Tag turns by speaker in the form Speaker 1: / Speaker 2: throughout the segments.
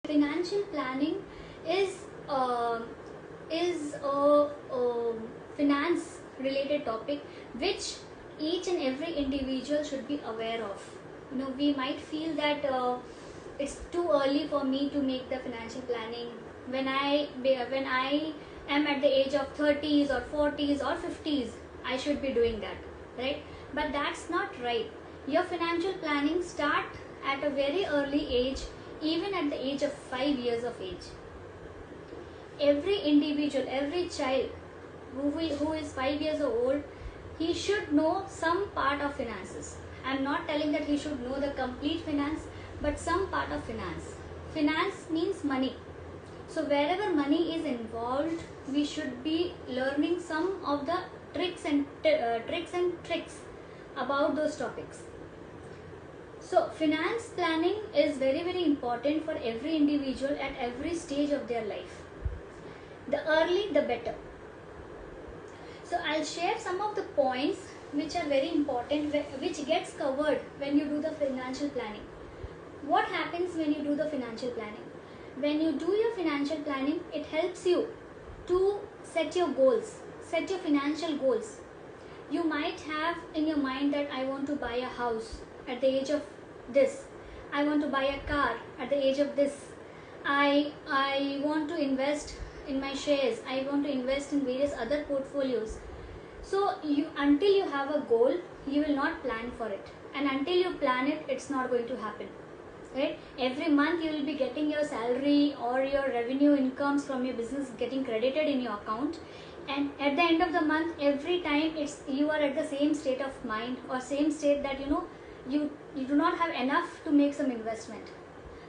Speaker 1: Financial planning is a finance related topic which each and every individual should be aware of. We might feel that it's too early for me to make the financial planning. When I am at the age of 30s or 40s or 50s, I should be doing that, right? But that's not right. Your financial planning start at a very early age, even at the age of 5 years of age. Every individual, every child who is 5 years old, he should know some part of finances. I'm not telling that he should know the complete finance, but some part of finance. Finance means money. So wherever money is involved, we should be learning some of the tricks and tricks about those topics. So finance planning is very important for every individual at every stage of their life. The early, the better. So I'll share some of the points which are very important, which gets covered when you do the financial planning. What happens when you do the financial planning? When you do your financial planning, it helps you to set your goals, set your financial goals. You might have in your mind that I want to buy a house at the age of this. I want to buy a car at the age of this. I want to invest in my shares. I want to invest in various other portfolios. So until you have a goal, you will not plan for it. And until you plan it, it's not going to happen. Right? Every month you will be getting your salary or your revenue incomes from your business getting credited in your account, and at the end of the month, every time you are at the same state of mind or same state that you do not have enough to make some investment.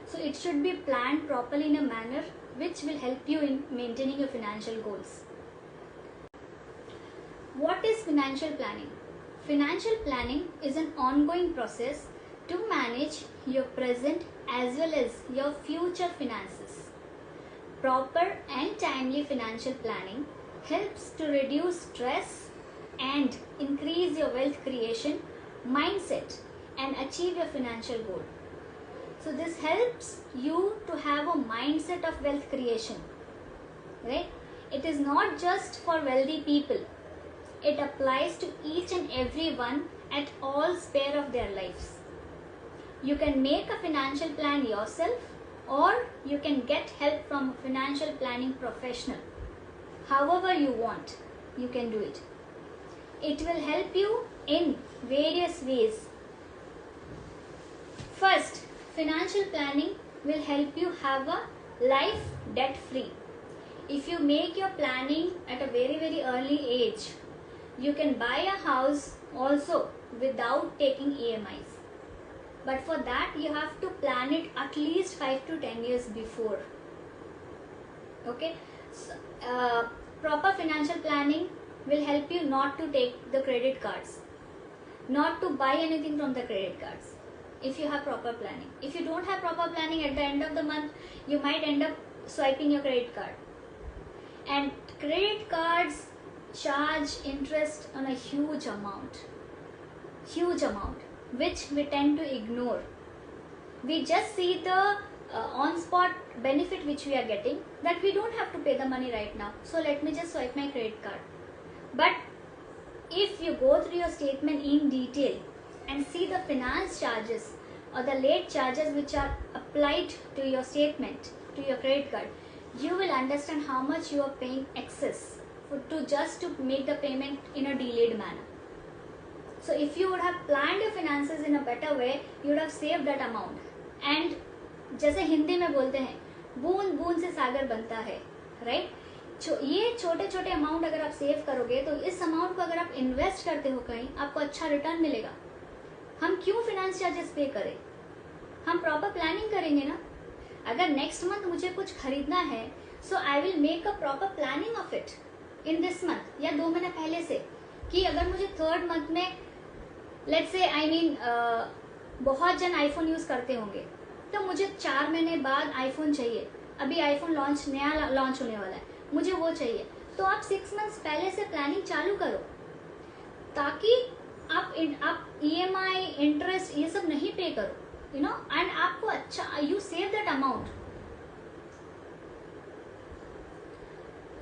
Speaker 1: So it should be planned properly in a manner which will help you in maintaining your financial goals. What is financial planning? Financial planning is an ongoing process to manage your present as well as your future finances. Proper and timely financial planning helps to reduce stress and increase your wealth creation mindset and achieve your financial goal. So this helps you to have a mindset of wealth creation, right? It is not just for wealthy people. It applies to each and every one at all sphere of their lives. You can make a financial plan yourself, or you can get help from a financial planning professional. However you want, you can do it. It will help you in various ways. First, financial planning will help you have a life debt free. If you make your planning at a very early age, you can buy a house also without taking EMIs. But for that, you have to plan it at least 5 to 10 years before. Okay? So, proper financial planning will help you not to take the credit cards, not to buy anything from the credit cards, if you have proper planning. If you don't have proper planning, at the end of the month, you might end up swiping your credit card. And credit cards charge interest on a huge amount, which we tend to ignore. We just see the on-spot benefit which we are getting, that we don't have to pay the money right now, so let me just swipe my credit card. But if you go through your statement in detail and see the finance charges or the late charges which are applied to your statement, to your credit card, you will understand how much you are paying excess to make the payment in a delayed manner. So if you would have planned your finances in a better way, you would have saved that amount. And जैसे हिंदी में बोलते हैं, बूंद बूंद से सागर बनता है, right? ये छोटे छोटे अमाउंट अगर आप सेव करोगे, तो इस अमाउंट को अगर आप इन्वेस्ट करते हो कहीं, आपको अच्छा रिटर्न मिलेगा. हम क्यों फाइनेंस चार्जेस पे करें? हम प्रॉपर प्लानिंग करेंगे ना. अगर नेक्स्ट मंथ मुझे कुछ खरीदना है, so I will make a proper planning of it in this month, या 2 महीने पहले से, कि अगर मुझे थर्ड मंथ में लेट्स से बहुत जन आईफोन यूज करते होंगे, तो मुझे 4 महीने बाद आईफोन चाहिए. अभी आईफोन नया लॉन्च होने वाला है, मुझे वो चाहिए. तो आप 6 मंथ्स पहले से प्लानिंग चालू करो, ताकि आप EMI इंटरेस्ट ये सब नहीं पे करो, एंड आपको अच्छा, you save that amount.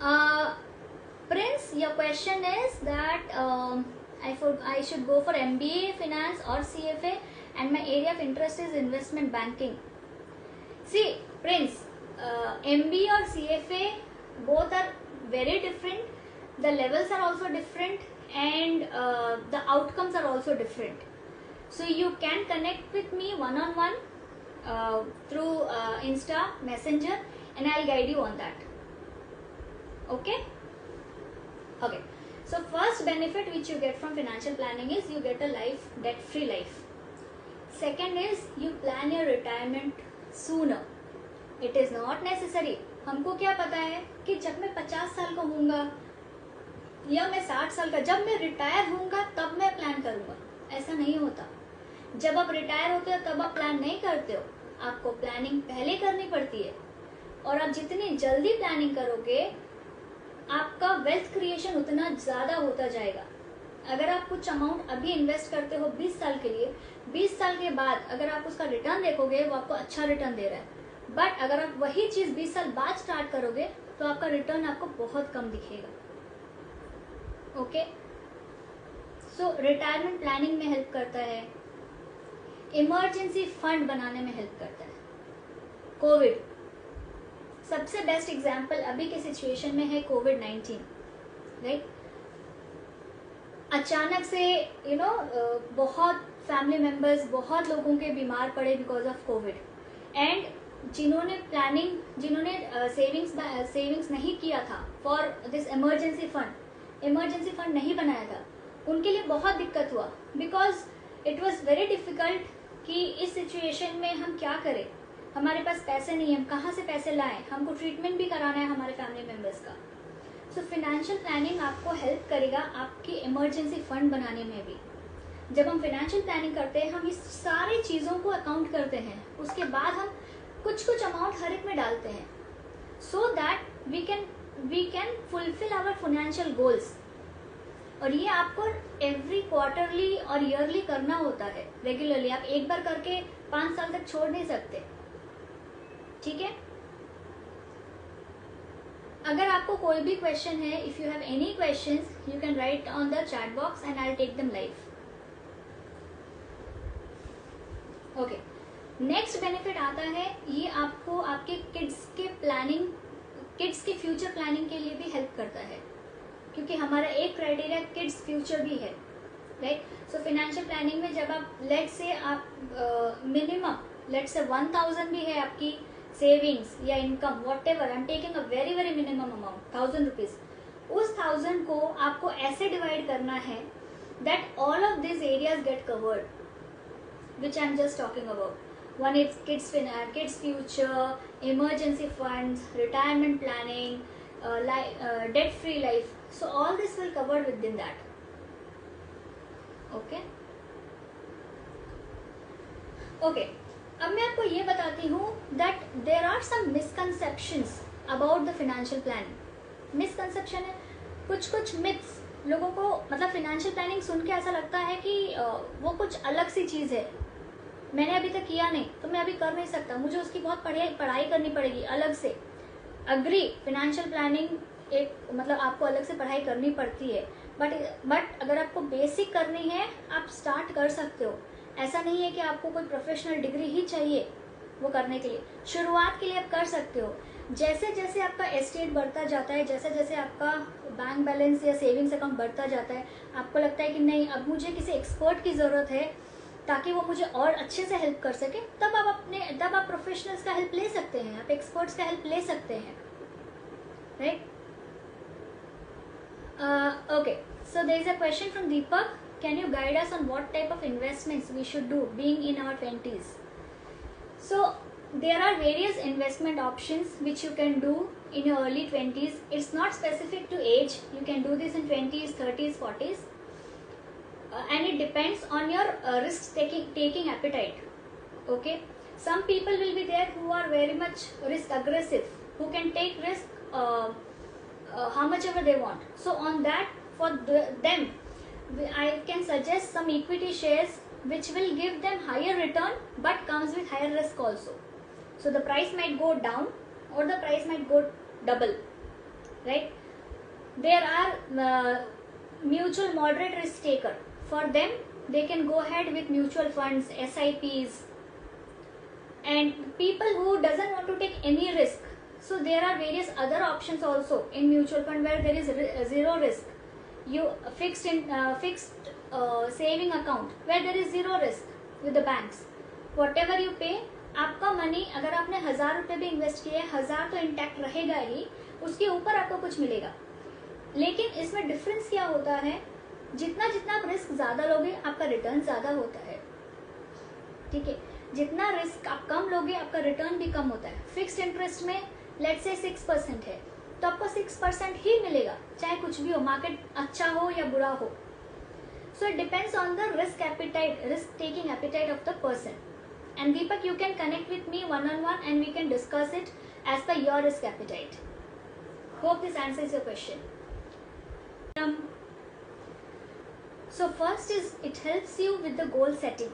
Speaker 1: Prince, your question is that I should go for MBA finance or CFA, and my area of interest is investment banking. See, Prince, MBA or CFA, both are very different. The levels are also different, and the outcomes are also different. So you can connect with me one-on-one through Insta Messenger, and I'll guide you on that. Okay. So first benefit which you get from financial planning is you get a life, debt-free life. Second is you plan your retirement sooner. It is not necessary. हमको क्या पता है कि जब मैं 50 साल का होऊंगा या मैं 60 साल का, जब मैं रिटायर होऊंगा तब मैं प्लान करूंगा. ऐसा नहीं होता. जब आप रिटायर होते हो तब आप प्लान नहीं करते हो. आपको प्लानिंग पहले करनी पड़ती है, और आप जितनी जल्दी प्लानिंग करोगे आपका वेल्थ क्रिएशन उतना ज़्यादा होता जाएगा. अगर आप कुछ अमाउंट अभी इन्वेस्ट करते हो 20 साल के लिए, 20 साल के बाद अगर आप उसका रिटर्न देखोगे वो आपको अच्छा रिटर्न दे रहा है. बट अगर आप वही चीज़ 20 साल बाद स्टार्ट करोगे तो आपका रिटर्न आपको बहुत कम दिखेगा. ओके. सो रिटायरमेंट प्लानिंग में हेल्प करता है, इमरजेंसी फंड बनाने में हेल्प करता है. कोविड सबसे बेस्ट एग्जाम्पल अभी के सिचुएशन में है कोविड-19, राइट. अचानक से बहुत फैमिली मेंबर्स, बहुत लोगों के बीमार पड़े बिकॉज ऑफ कोविड, एंड जिन्होंने सेविंग्स नहीं किया था फॉर दिस इमरजेंसी फंड नहीं बनाया था, उनके लिए बहुत दिक्कत हुआ. Because it was very difficult कि इस सिचुएशन में हम क्या करें. हमारे पास पैसे नहीं है, हम कहाँ से पैसे लाएं, हमको ट्रीटमेंट भी कराना है हमारे फैमिली मेंबर्स का. सो फाइनेंशियल प्लानिंग आपको हेल्प करेगा आपकी इमरजेंसी फंड बनाने में भी. जब हम फाइनेंशियल प्लानिंग करते हैं हम इस सारी चीज़ों को अकाउंट करते हैं, उसके बाद हम कुछ अमाउंट हर एक में डालते हैं, so that we can fulfil our financial goals. और ये आपको एवरी क्वार्टरली और ईयरली करना होता है रेगुलरली. आप एक बार करके 5 साल तक छोड़ नहीं सकते. ठीक है. अगर आपको कोई भी क्वेश्चन है, if you have any questions you can write on the chat box and I will take them live. Okay. Next benefit आता है, ये आपको आपके किड्स के फ्यूचर प्लानिंग के लिए भी हेल्प करता है, क्योंकि हमारा एक क्राइटेरिया किड्स फ्यूचर भी है, राइट. सो फाइनेंशियल प्लानिंग में जब आप लेट्स से 1000 भी है आपकी सेविंग्स या income, what ever, I am taking a very very minimum amount 1000 rupees. उस 1000 को आपको ऐसे डिवाइड करना है that all of this areas get covered, which I am just talking about. One is kids future, emergency funds, retirement planning, debt free life. So all this will cover within that. Okay. अब मैं आपको ये बताती हूँ that there are some misconceptions about the financial planning. Misconception है कुछ myths. लोगों को मतलब financial planning सुन के ऐसा लगता है कि वो कुछ अलग सी चीज़ है, मैंने अभी तक किया नहीं तो मैं अभी कर नहीं सकता, मुझे उसकी बहुत पढ़ाई करनी पड़ेगी अलग से. अग्री, फाइनेंशियल प्लानिंग एक मतलब आपको अलग से पढ़ाई करनी पड़ती है, बट अगर आपको बेसिक करनी है आप स्टार्ट कर सकते हो. ऐसा नहीं है कि आपको कोई प्रोफेशनल डिग्री ही चाहिए वो करने के लिए. शुरुआत के लिए आप कर सकते हो. जैसे जैसे आपका एस्टेट बढ़ता जाता है, जैसे जैसे आपका बैंक बैलेंस या सेविंग्स अकाउंट बढ़ता जाता है, आपको लगता है कि नहीं अब मुझे किसी एक्सपर्ट की ज़रूरत है ताकि वो मुझे और अच्छे से हेल्प कर सके, तब आप प्रोफेशनल्स का हेल्प ले सकते हैं, आप एक्सपर्ट्स का हेल्प ले सकते हैं, right. Okay. So there is a question from Deepak. Can you guide us on what type of investments we should do being in our 20s? So there are various investment options which you can do in your early 20s. It's not specific to age. You can do this in 20s, 30s, 40s. And it depends on your risk taking appetite. Okay, some people will be there who are very much risk aggressive, who can take risk how much ever they want. So on that, for them I can suggest some equity shares which will give them higher return but comes with higher risk also. So the price might go down or the price might go double. right? There are mutual moderate risk taker. For them, they can go ahead with mutual funds, SIPs, and people who doesn't want to take any risk. So there are various other options also in mutual fund where there is zero risk. You fixed saving account where there is zero risk with the banks. Whatever you pay, आपका money अगर आपने 1000 रुपये भी invest किए, 1000 तो intact रहेगा ही, उसके ऊपर आपको कुछ मिलेगा. लेकिन इसमें डिफरेंस क्या होता है, जितना जितना आप रिस्क ज्यादा लोगे आपका रिटर्न ज्यादा होता है. ठीक है, जितना रिस्क आप कम लोगे आपका रिटर्न भी कम होता है. फिक्स्ड इंटरेस्ट में लेट्स से 6% है तो आपको 6% ही मिलेगा, चाहे कुछ भी हो, मार्केट अच्छा हो या बुरा हो. So it depends on the risk appetite, risk taking appetite of the person. And Deepak, you can connect with me one-on-one and we can discuss it as per your risk appetite. Hope this answers your question. So first is it helps you with the goal setting.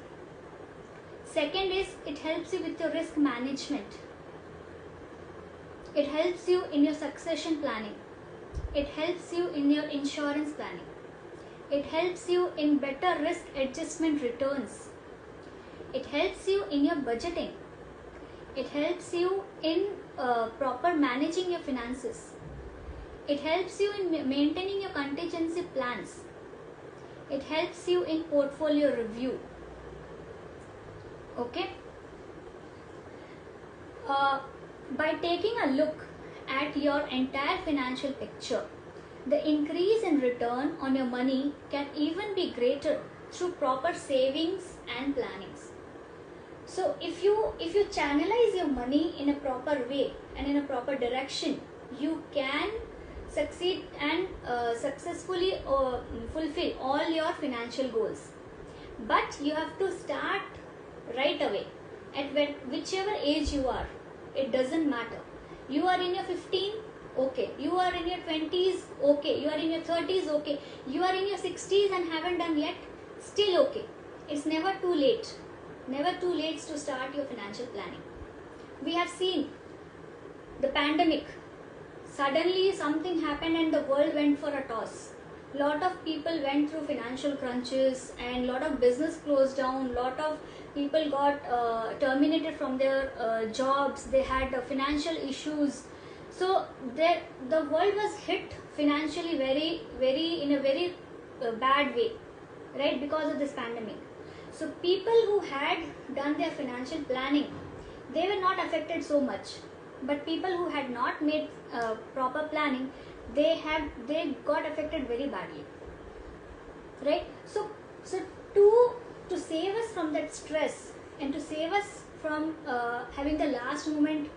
Speaker 1: Second is it helps you with your risk management. It helps you in your succession planning. It helps you in your insurance planning. It helps you in better risk adjustment returns. It helps you in your budgeting. It helps you in proper managing your finances. It helps you in maintaining your contingency plans. It helps you in portfolio review. Okay? By taking a look at your entire financial picture, the increase in return on your money can even be greater through proper savings and plannings. So if you channelize your money in a proper way and in a proper direction, you can succeed and successfully fulfill all your financial goals. But you have to start right away at whichever age you are. It doesn't matter. You are in your 15, okay. You are in your 20s, okay. You are in your 30s, okay. You are in your 60s and haven't done yet, still okay. It's never too late. Never too late to start your financial planning. We have seen the pandemic. Suddenly something happened and the world went for a toss. Lot of people went through financial crunches and lot of business closed down. Lot of people got terminated from their jobs. They had financial issues. So the world was hit financially in a very bad way, right? Because of this pandemic. So people who had done their financial planning, they were not affected so much. But people who had not made proper planning, they got affected very badly, right? So to save us from that stress and to save us from having the last moment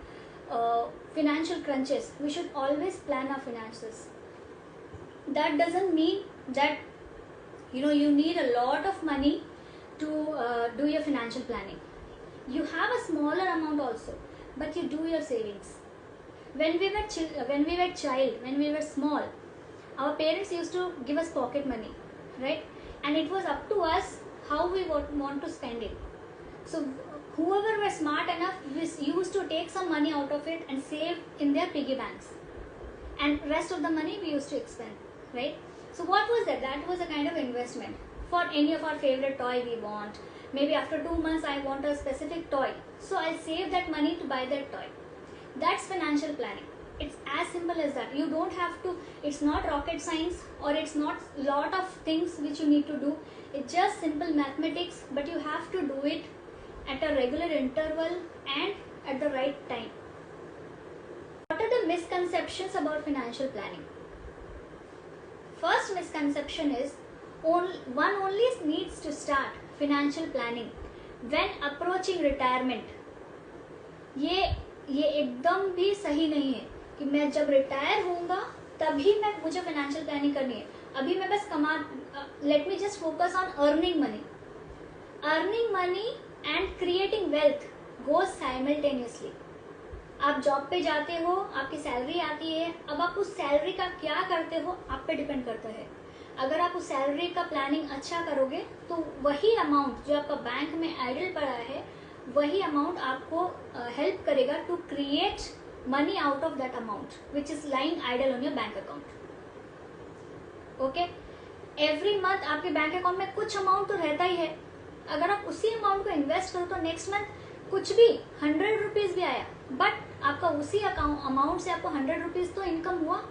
Speaker 1: financial crunches, we should always plan our finances. That doesn't mean that you need a lot of money to do your financial planning. You have a smaller amount also, but you do your savings. When we were small, our parents used to give us pocket money, right? And it was up to us how we want to spend it. So whoever was smart enough used to take some money out of it and save in their piggy banks, and rest of the money we used to expend, right? So what was that? That was a kind of investment for any of our favorite toy we want. Maybe after 2 months I want a specific toy, so I'll save that money to buy that toy. That's financial planning. It's as simple as that. You don't have to, it's not rocket science, or it's not lot of things which you need to do. It's just simple mathematics, but you have to do it at a regular interval and at the right time. What are the misconceptions about financial planning? First misconception is one only needs to start financial planning when approaching retirement. ये एकदम भी सही नहीं है कि मैं जब retire होऊंगा तभी मुझे फाइनेंशियल प्लानिंग करनी है. अभी मैं बस let me just focus on earning money and creating wealth goes simultaneously. आप जॉब पे जाते हो, आपकी सैलरी आती है, अब आप उस सैलरी का क्या करते हो आप पे डिपेंड करता है. अगर आप उस सैलरी का प्लानिंग अच्छा करोगे तो वही अमाउंट जो आपका बैंक में आइडल पड़ा है, वही अमाउंट आपको हेल्प करेगा to create money out of that amount which is lying idle on your bank account. Okay, every month आपके बैंक अकाउंट में कुछ अमाउंट तो रहता ही है. अगर आप उसी अमाउंट को इन्वेस्ट करो तो नेक्स्ट मंथ कुछ भी 100 रुपीज भी आया, बट आपका उसी अमाउंट से आपको 100 रुपीज तो इनकम हुआ.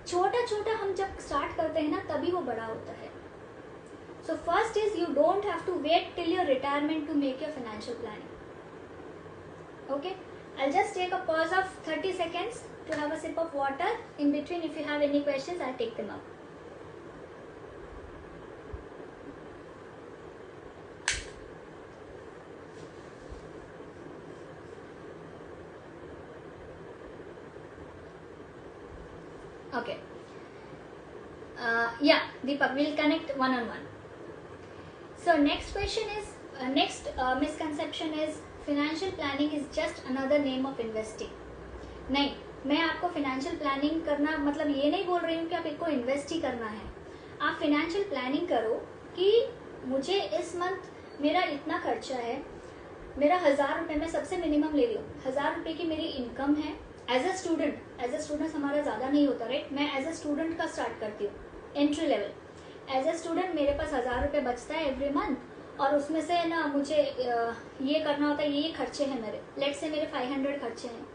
Speaker 1: छोटा छोटा हम जब स्टार्ट करते हैं ना तभी वो बड़ा होता है. So first is you don't have to wait till your retirement to make your financial planning. Okay, I'll just take a pause of 30 seconds to have a sip of water. In between, if you have any questions, I'll take them up. Okay. Yeah, Deepak, we'll connect one-on-one. So next question is, next misconception is financial planning is just another name of investing. नहीं, मैं आपको financial planning करना मतलब ये नहीं बोल रही हूँ कि आप इसको invest ही करना है. आप financial planning करो कि मुझे इस month मेरा इतना खर्चा है, मेरा 1000 रुपये में सबसे मिनिमम ले रही हूँ, 1000 रुपये की मेरी इनकम है. एज अ स्टूडेंट हमारा ज़्यादा नहीं होता, राइट. मैं एज अ स्टूडेंट का स्टार्ट करती हूँ, entry level. As a student मेरे पास 1000 रुपये बचता है एवरी मंथ, और उसमें से ना मुझे ये करना होता है, ये खर्चे हैं मेरे, लेट्स से मेरे 500 खर्चे हैं,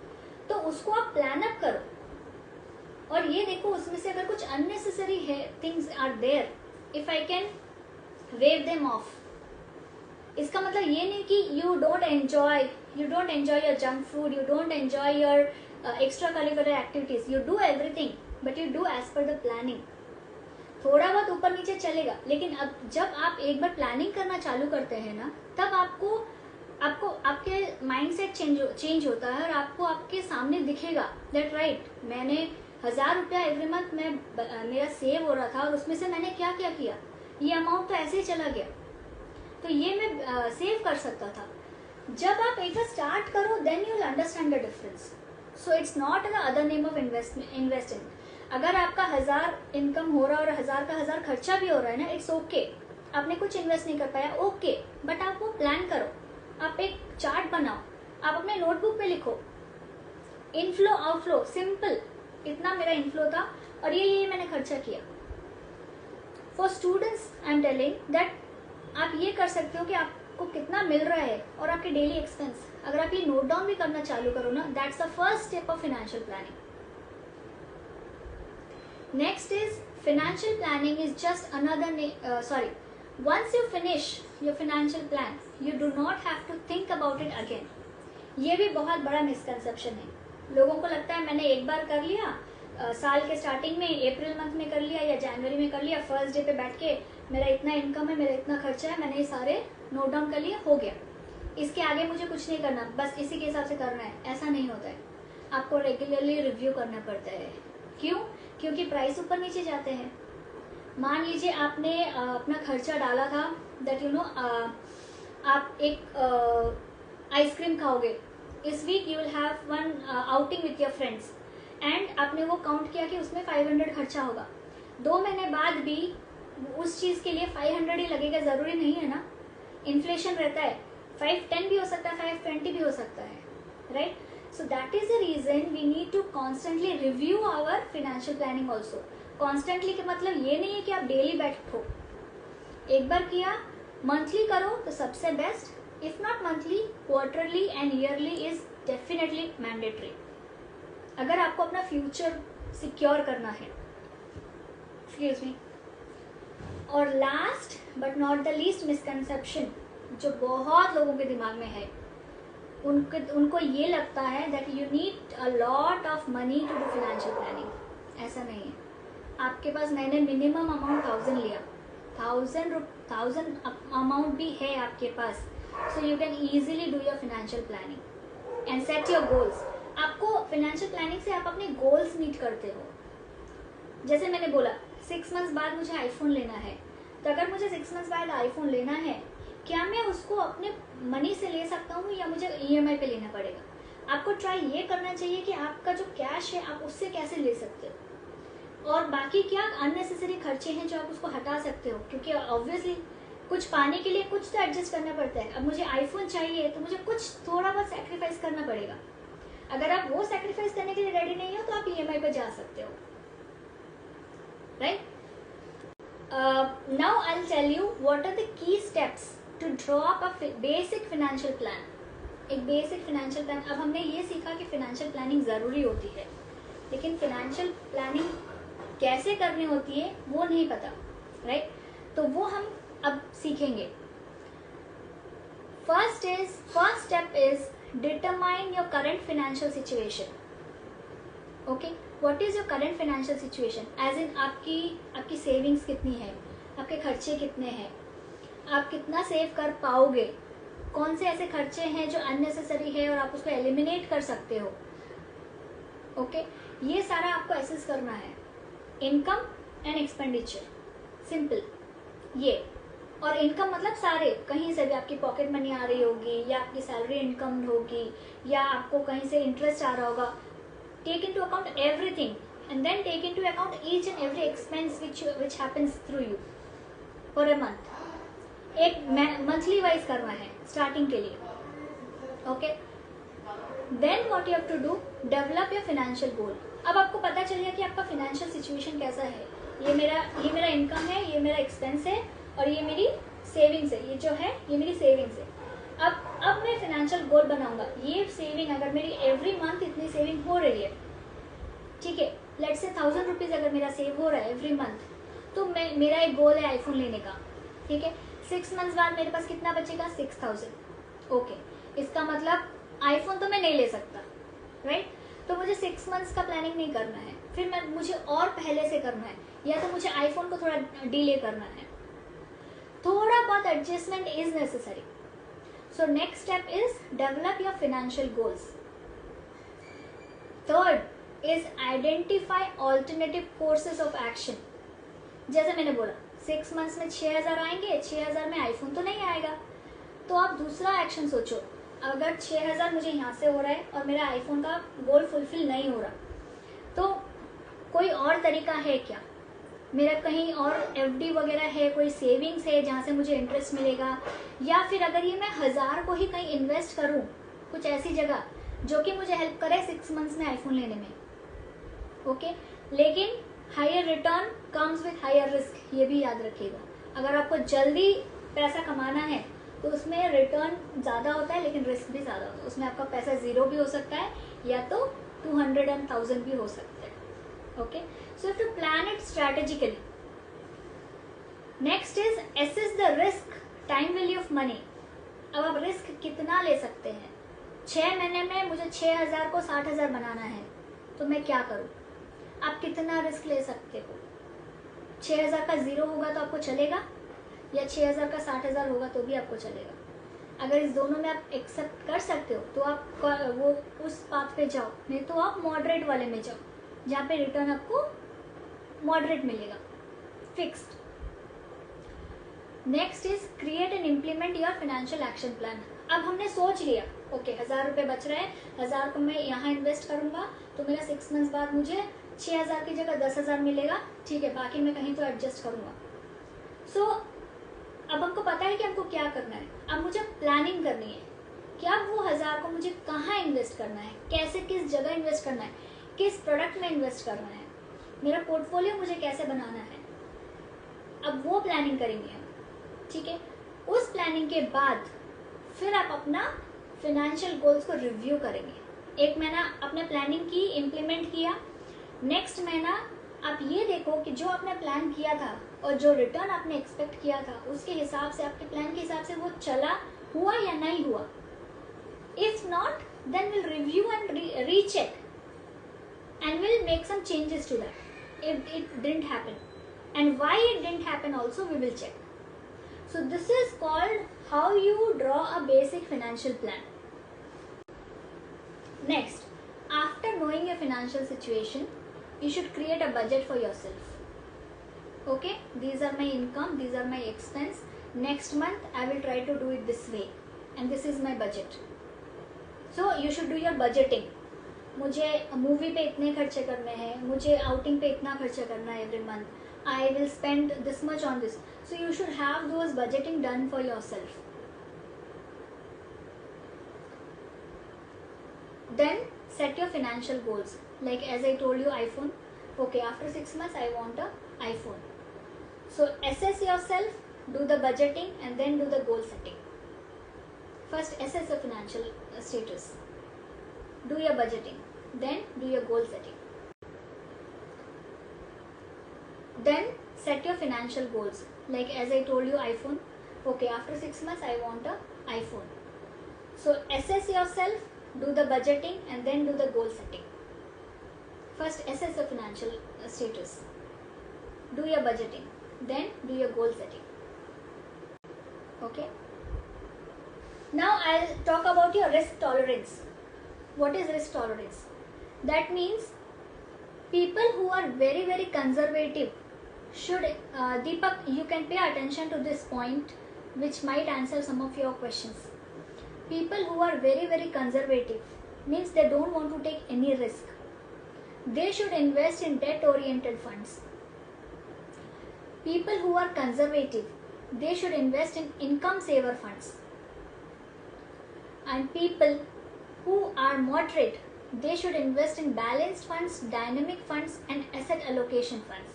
Speaker 1: तो उसको आप प्लान अप करो और ये देखो उसमें से अगर कुछ अननेसेसरी है things are there, if I can wave them off. इसका मतलब ये नहीं कि you don't enjoy your junk food, you don't enjoy your extra curricular activities, you do everything but you do as per the planning. थोड़ा बहुत ऊपर नीचे चलेगा, लेकिन अब जब आप एक बार प्लानिंग करना चालू करते हैं ना, तब आपको आपके माइंडसेट चेंज होता है और आपको आपके सामने दिखेगा दैट राइट, मैंने 1000 रुपया एवरी मंथ में मेरा सेव हो रहा था और उसमें से मैंने क्या क्या किया, ये अमाउंट तो ऐसे ही चला गया, तो ये मैं सेव कर सकता था. जब आप एक बार स्टार्ट करो then you will understand the difference. So it's not the other name of investing. अगर आपका 1000 इनकम हो रहा है और 1000 का 1000 खर्चा भी हो रहा है ना, इट्स ओके. आपने कुछ इन्वेस्ट नहीं कर पाया, ओके, बट आप वो प्लान करो, आप एक चार्ट बनाओ, आप अपने नोटबुक पे लिखो इनफ्लो आउटफ्लो, सिंपल, इतना मेरा इनफ्लो था और ये मैंने खर्चा किया. For students I am telling that आप ये कर सकते हो कि आपको कितना मिल रहा है और आपके डेली एक्सपेंस, अगर आप ये नोट डाउन भी करना चालू करो ना, that's the first step of financial planning. Next is financial planning is just another once you finish your financial plan, you do not have to think about it again. ये भी बहुत बड़ा misconception है. लोगों को लगता है मैंने एक बार कर लिया, साल के स्टार्टिंग में अप्रैल मंथ में कर लिया या जनवरी में कर लिया, फर्स्ट डे पे बैठ के मेरा इतना इनकम है, मेरा इतना खर्चा है, मैंने ये सारे नोट डाउन कर लिया, हो गया, इसके आगे मुझे कुछ नहीं करना, बस इसी के हिसाब से करना है. ऐसा नहीं होता है. आपको रेगुलरली रिव्यू करना पड़ता है. क्यों? क्योंकि प्राइस ऊपर नीचे जाते हैं. मान लीजिए आपने अपना खर्चा डाला था दैट यू नो आप एक आइसक्रीम खाओगे, इस week you will have one outing with your friends, and आपने वो काउंट किया कि उसमें 500 खर्चा होगा. 2 महीने बाद भी उस चीज़ के लिए 500 ही लगेगा, ज़रूरी नहीं है ना. इन्फ्लेशन रहता है, 510 भी हो सकता है, 520 भी हो सकता है, right. So that is the reason we need to constantly review our financial planning also. Constantly के मतलब ये नहीं है कि आप डेली बैठो, एक बार किया, मंथली करो तो सबसे best. If not monthly, quarterly and yearly is definitely mandatory, अगर आपको अपना फ्यूचर सिक्योर करना है. Excuse me. और last but not the least misconception जो बहुत लोगों के दिमाग में है, उनको ये लगता है that you need a lot of money to do financial planning. ऐसा नहीं है. आपके पास मैंने मिनिमम अमाउंट 1000 लिया, 1000 अमाउंट भी है आपके पास, so you can easily do your financial planning and set your goals. आपको फाइनेंशियल प्लानिंग से आप अपने गोल्स मीट करते हो. जैसे मैंने बोला 6 मंथ्स बाद मुझे आईफोन लेना है, तो अगर मुझे 6 मंथ्स बाद आईफोन लेना है, क्या मैं उसको अपने मनी से ले सकता हूँ या मुझे EMI पे लेना पड़ेगा? आपको ट्राई ये करना चाहिए कि आपका जो कैश है आप उससे कैसे ले सकते हो, और बाकी क्या अननेसेसरी खर्चे हैं जो आप उसको हटा सकते हो, क्योंकि ऑब्वियसली कुछ पाने के लिए कुछ तो एडजस्ट करना पड़ता है. अब मुझे आईफोन चाहिए तो मुझे कुछ थोड़ा बहुत सेक्रीफाइस करना पड़ेगा. अगर आप वो सेक्रीफाइस करने के लिए रेडी नहीं हो तो आप ईएमआई पे जा सकते हो, right? Now I will tell you what are the key steps to draw up a basic financial plan. एक बेसिक फाइनेंशियल प्लान. अब हमने ये सीखा कि फाइनेंशियल प्लानिंग ज़रूरी होती है, लेकिन फाइनेंशियल प्लानिंग कैसे करनी होती है वो नहीं पता, राइट? तो वो हम अब सीखेंगे. First step is determine your current financial situation. Okay, what is your current financial situation? As in आपकी सेविंग्स कितनी है, आपके खर्चे कितने हैं, आप कितना सेव कर पाओगे, कौन से ऐसे खर्चे हैं जो अननेसेसरी है और आप उसको एलिमिनेट कर सकते हो. ओके, ये सारा आपको एसेस करना है. इनकम एंड एक्सपेंडिचर, सिंपल ये. और इनकम मतलब सारे, कहीं से भी आपकी पॉकेट मनी आ रही होगी या आपकी सैलरी इनकम होगी या आपको कहीं से इंटरेस्ट आ रहा होगा. Take into account everything and then take into account each and every expense which happens through you for a month. एक मंथली वाइज करना है स्टार्टिंग के लिए. Okay, then what you have to do, develop your financial goal. अब आपको पता चल गया कि आपका फाइनेंशियल सिचुएशन कैसा है. ये मेरा इनकम है, ये मेरा एक्सपेंस है और ये मेरी सेविंग्स है. ये जो है ये मेरी सेविंग्स है. अब मैं फाइनेंशियल गोल बनाऊंगा. ये सेविंग, अगर मेरी एवरी मंथ इतनी सेविंग हो रही है, ठीक है, लेट्स से 1000 रुपीज अगर मेरा सेव हो रहा है एवरी मंथ, तो मेरा एक गोल है आईफोन लेने का. ठीक है, 6 मंथ्स बाद मेरे पास कितना बचेगा? 6000. ओके, इसका मतलब आईफोन तो मैं नहीं ले सकता, राइट? तो मुझे 6 मंथ्स का प्लानिंग नहीं करना है. फिर मुझे और पहले से करना है, या तो मुझे आईफोन को थोड़ा डिले करना है. थोड़ा बहुत adjustment is necessary. So next step is develop your financial goals. Third is identify alternative courses of action. जैसे मैंने बोला 6 मंथ्स में 6000 आएंगे, 6000 में आईफोन तो नहीं आएगा, तो आप दूसरा एक्शन सोचो. अगर 6000 मुझे यहाँ से हो रहा है और मेरा आईफोन का गोल फुलफिल नहीं हो रहा, तो कोई और तरीका है क्या? मेरा कहीं और एफडी वगैरह है, कोई सेविंग्स है जहाँ से मुझे इंटरेस्ट मिलेगा, या फिर अगर ये मैं 1000 को ही कहीं इन्वेस्ट करूँ कुछ ऐसी जगह जो कि मुझे हेल्प करे 6 मंथ्स में आईफोन लेने में. ओके, लेकिन higher return comes with higher risk, ये भी याद रखिएगा. अगर आपको जल्दी पैसा कमाना है तो उसमें रिटर्न ज़्यादा होता है लेकिन रिस्क भी ज़्यादा होता है. उसमें आपका पैसा 0 भी हो सकता है या तो 200 and 1000 भी हो सकता है. Okay, so you have to plan it strategically. Next is assess the risk, time value of money. अब आप रिस्क कितना ले सकते हैं? 6 महीने में मुझे 6000 को 60000 बनाना है, तो मैं क्या करूं? आप कितना रिस्क ले सकते हो? 6000 का 0 होगा तो आपको चलेगा, या 6000 का 60000 होगा तो भी आपको चलेगा. अगर इस दोनों में आप एक्सेप्ट कर सकते हो तो आप वो उस पाथ पे जाओ, नहीं तो आप मॉडरेट वाले में जाओ जहाँ पे रिटर्न आपको मॉडरेट मिलेगा, fixed. Next is create and implement your financial action plan. अब हमने सोच लिया, ओके 1000 रुपये बच रहे हैं, 1000 को मैं यहाँ इन्वेस्ट करूंगा तो मेरा 6 मंथ्स बाद मुझे 6000 की जगह 10000 मिलेगा. ठीक है, बाकी मैं कहीं तो एडजस्ट करूंगा. सो अब हमको पता है कि हमको क्या करना है. अब मुझे प्लानिंग करनी है कि अब वो 1000 को मुझे कहाँ इन्वेस्ट करना है, कैसे, किस जगह इन्वेस्ट करना है, किस प्रोडक्ट में इन्वेस्ट करना है, मेरा पोर्टफोलियो मुझे कैसे बनाना है. अब वो प्लानिंग करेंगे हम. ठीक है, उस प्लानिंग के बाद फिर आप अपना फाइनेंशियल गोल्स को रिव्यू करेंगे. एक महीना आपने प्लानिंग की, इम्प्लीमेंट किया. नेक्स्ट महीना आप ये देखो कि जो आपने प्लान किया था और जो रिटर्न आपने एक्सपेक्ट किया था उसके हिसाब से, आपके प्लान के हिसाब से वो चला, हुआ या नहीं हुआ. If not, then will review and recheck and we'll make some changes to that if it didn't happen, and why it didn't happen also we will check. So this is called how you draw a basic financial plan. Next, after knowing your financial situation, you should create a budget for yourself. Okay, these are my income, these are my expense, next month I will try to do it this way and this is my budget. So you should do your budgeting. मुझे movie पे इतने खर्चे करने हैं, मुझे outing पे इतना खर्चा करना है every month, I will spend this much on this. So you should have those budgeting done for yourself. Then set your financial goals. Like as I told you, iPhone. Okay, after 6 months I want a iPhone. So assess yourself, do the budgeting, and then do the goal setting. First assess your financial status. Do your budgeting, then do your goal setting. Then set your financial goals. Like as I told you, iPhone. Okay, after 6 months I want a iPhone. So assess yourself, do the budgeting, and then do the goal setting. First assess your financial status. Do your budgeting, then do your goal setting. Okay. Now I'll talk about your risk tolerance. What is risk tolerance? That means people who are very, very conservative should, Deepak, you can pay attention to this point which might answer some of your questions. People who are very, very conservative means they don't want to take any risk. They should invest in debt oriented funds. People who are conservative, they should invest in income saver funds. And people who are moderate, they should invest in balanced funds, dynamic funds, and asset allocation funds.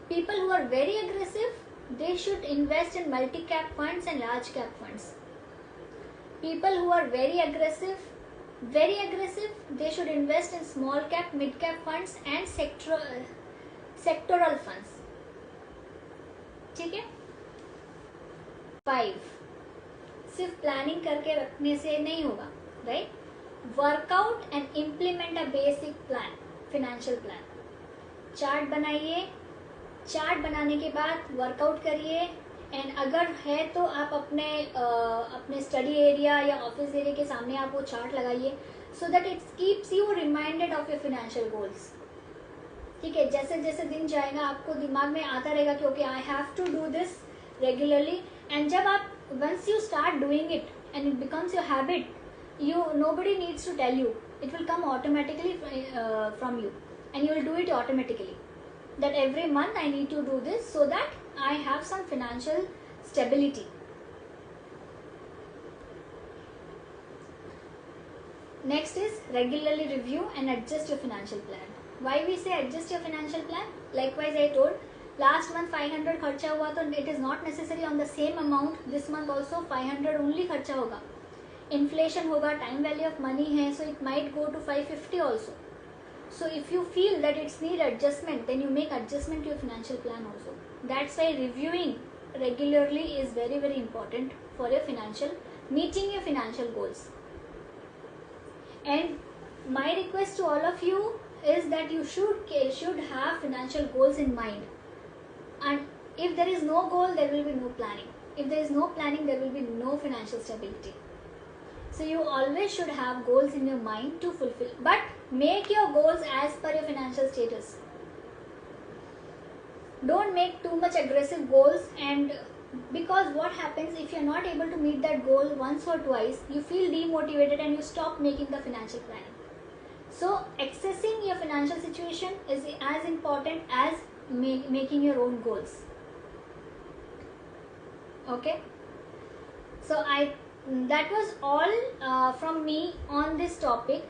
Speaker 1: People who are very aggressive, they should invest in multi-cap funds and large cap funds. People who are very aggressive, they should invest in small cap, mid cap funds and sectoral funds. ठीक है? 5. सिर्फ planning करके रखने से नहीं होगा, right? Workout and implement a basic plan, financial plan. Chart बनाइए, chart बनाने के बाद वर्कआउट करिए, एंड अगर है तो आप अपने स्टडी एरिया या ऑफिस एरिया के सामने आप वो चार्ट लगाइए, so that it keeps you reminded of your financial goals. ठीक है? जैसे जैसे दिन जाएगा आपको दिमाग में आता रहेगा कि okay I have to do this regularly, and जब आप once you start doing it and it becomes your habit, nobody needs to tell you, it will come automatically from you, and you will do it automatically, that every month I need to do this so that I have some financial stability. Next is regularly review and adjust your financial plan. Why we say adjust your financial plan? Likewise I told, last month 500 खर्चा हुआ तो it is not necessary on the same amount this month also 500 only खर्चा होगा. Inflation होगा, time value of money है, so it might go to 550 also. So if you feel that it's need adjustment, then you make adjustment your financial plan also. That's why reviewing regularly is very, very important for your meeting your financial goals. And my request to all of you is that you should have financial goals in mind. And if there is no goal, there will be no planning. If there is no planning, there will be no financial stability. So you always should have goals in your mind to fulfill. But make your goals as per your financial status. Don't make too much aggressive goals, and because what happens if you're not able to meet that goal once or twice, you feel demotivated and you stop making the financial planning. So accessing your financial situation is as important as making your own goals. Okay, so that was all from me on this topic.